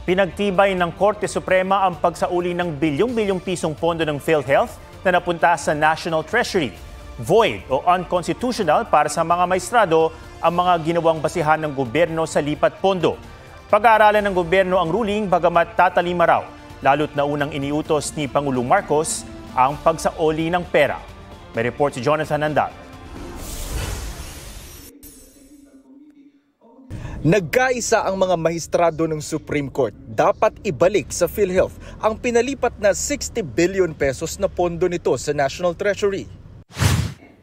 Pinagtibay ng Korte Suprema ang pagsauli ng bilyong-bilyong pisong pondo ng PhilHealth na napunta sa National Treasury. Void o unconstitutional para sa mga maestrado ang mga ginawang basihan ng gobyerno sa lipat pondo. Pag-aaralan ng gobyerno ang ruling bagamat tatalima raw, lalo't na unang iniutos ni Pangulong Marcos ang pagsauli ng pera. May report si Jonathan Andal. Nagkaisa ang mga mahistrado ng Supreme Court. Dapat ibalik sa PhilHealth ang pinalipat na 60 billion pesos na pondo nito sa National Treasury.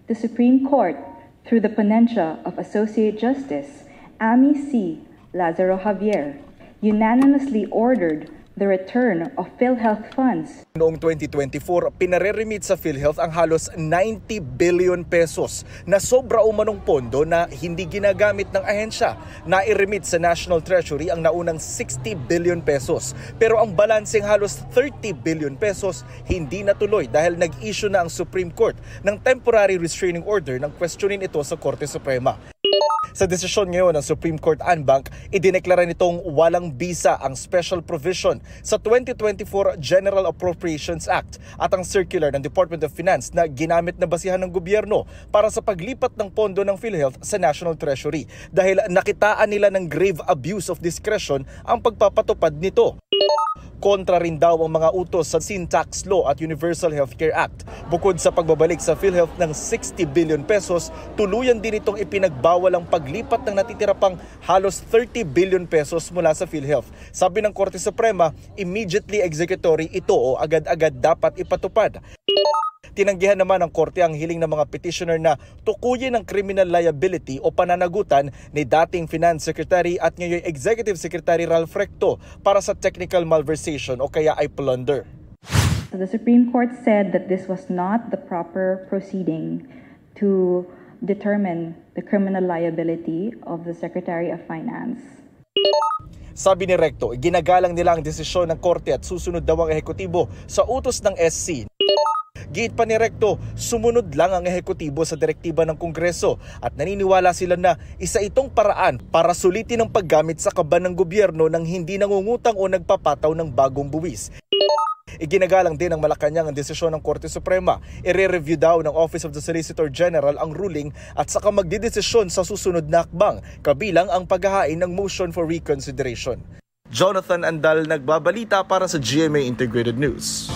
The Supreme Court, through the ponentia of Associate Justice Amy C. Lazaro Javier, unanimously ordered the return of PhilHealth funds. Noong 2024, pinareremit sa PhilHealth ang halos 90 billion pesos na sobra umanong pondo na hindi ginagamit ng ahensya. Nairemit sa National Treasury ang naunang 60 billion pesos. Pero ang balanseng halos 30 billion pesos hindi natuloy dahil nag-issue na ang Supreme Court ng temporary restraining order nang questionin ito sa Korte Suprema. Sa desisyon ngayon ng Supreme Court en banc, idineklara nitong walang bisa ang special provision sa 2024 General Appropriations Act at ang circular ng Department of Finance na ginamit na basihan ng gobyerno para sa paglipat ng pondo ng PhilHealth sa National Treasury dahil nakitaan nila ng grave abuse of discretion ang pagpapatupad nito. Kontra rin daw ang mga utos sa Sin Tax Law at Universal Healthcare Act. Bukod sa pagbabalik sa PhilHealth ng 60 billion pesos, tuluyan din itong ipinagbawal ang paglipat ng natitira pang halos 30 billion pesos mula sa PhilHealth. Sabi ng Korte Suprema, immediately executory ito o agad-agad dapat ipatupad. Tinanggihan naman ng Korte ang hiling ng mga petitioner na tukuyin ang criminal liability o pananagutan ni dating Finance Secretary at ngayon Executive Secretary Ralph Recto para sa technical malversation o kaya ay plunder. The Supreme Court said that this was not the proper proceeding to determine the criminal liability of the Secretary of Finance. Sabi ni Recto, ginagalang nila ang desisyon ng Korte at susunod daw ang ehekutibo sa utos ng SC. Giit pa ni Recto, sumunod lang ang ehekutibo sa direktiba ng Kongreso at naniniwala sila na isa itong paraan para sulitin ang paggamit sa kaban ng gobyerno ng hindi nangungutang o nagpapataw ng bagong buwis. Iginagalang din ng Malacanang ang desisyon ng Korte Suprema. I-review daw ng Office of the Solicitor General ang ruling at saka magdidesisyon sa susunod na akbang, kabilang ang paghahain ng motion for reconsideration. Jonathan Andal, nagbabalita para sa GMA Integrated News.